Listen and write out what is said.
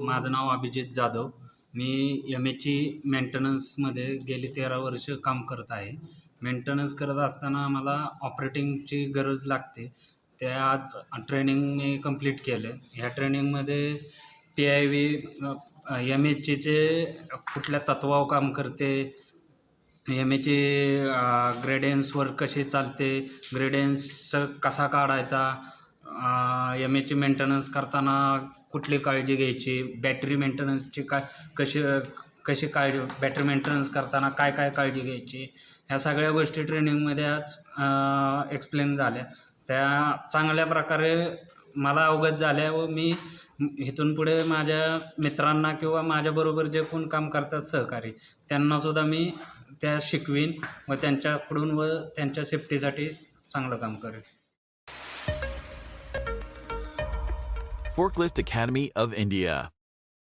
माझं नाव अभिजित जाधव. मी एम-एची मेंटेनन्समध्ये गेली 13 वर्ष काम करत आहे. मेंटेनन्स करत असताना आम्हाला ऑपरेटिंगची गरज लागते. ते आज ट्रेनिंग मी कंप्लीट केलं. ह्या ट्रेनिंगमध्ये पी-आय-व्ही एम-एचचे कुठल्या तत्त्वावर काम करते, एम-एची ग्रेडेन्सवर कशी चालते, ग्रेडेन्स कसा काढायचा, एम-एची मेंटेनन्स करताना कुठली काळजी घ्यायची, बॅटरी मेंटेनन्सची कशी कशी काळजी, बॅटरी मेंटेनन्स करताना काय काय काळजी घ्यायची, ह्या सगळ्या गोष्टी ट्रेनिंगमध्ये आज एक्सप्लेन झाल्या. त्या चांगल्या प्रकारे मला अवगत झाल्या व मी इथून पुढे माझ्या मित्रांना किंवा माझ्याबरोबर जे कोण काम करतात सहकारी, त्यांनासुद्धा मी त्या शिकवीन व त्यांच्याकडून व त्यांच्या सेफ्टीसाठी चांगलं काम करेन. Forklift Academy of India.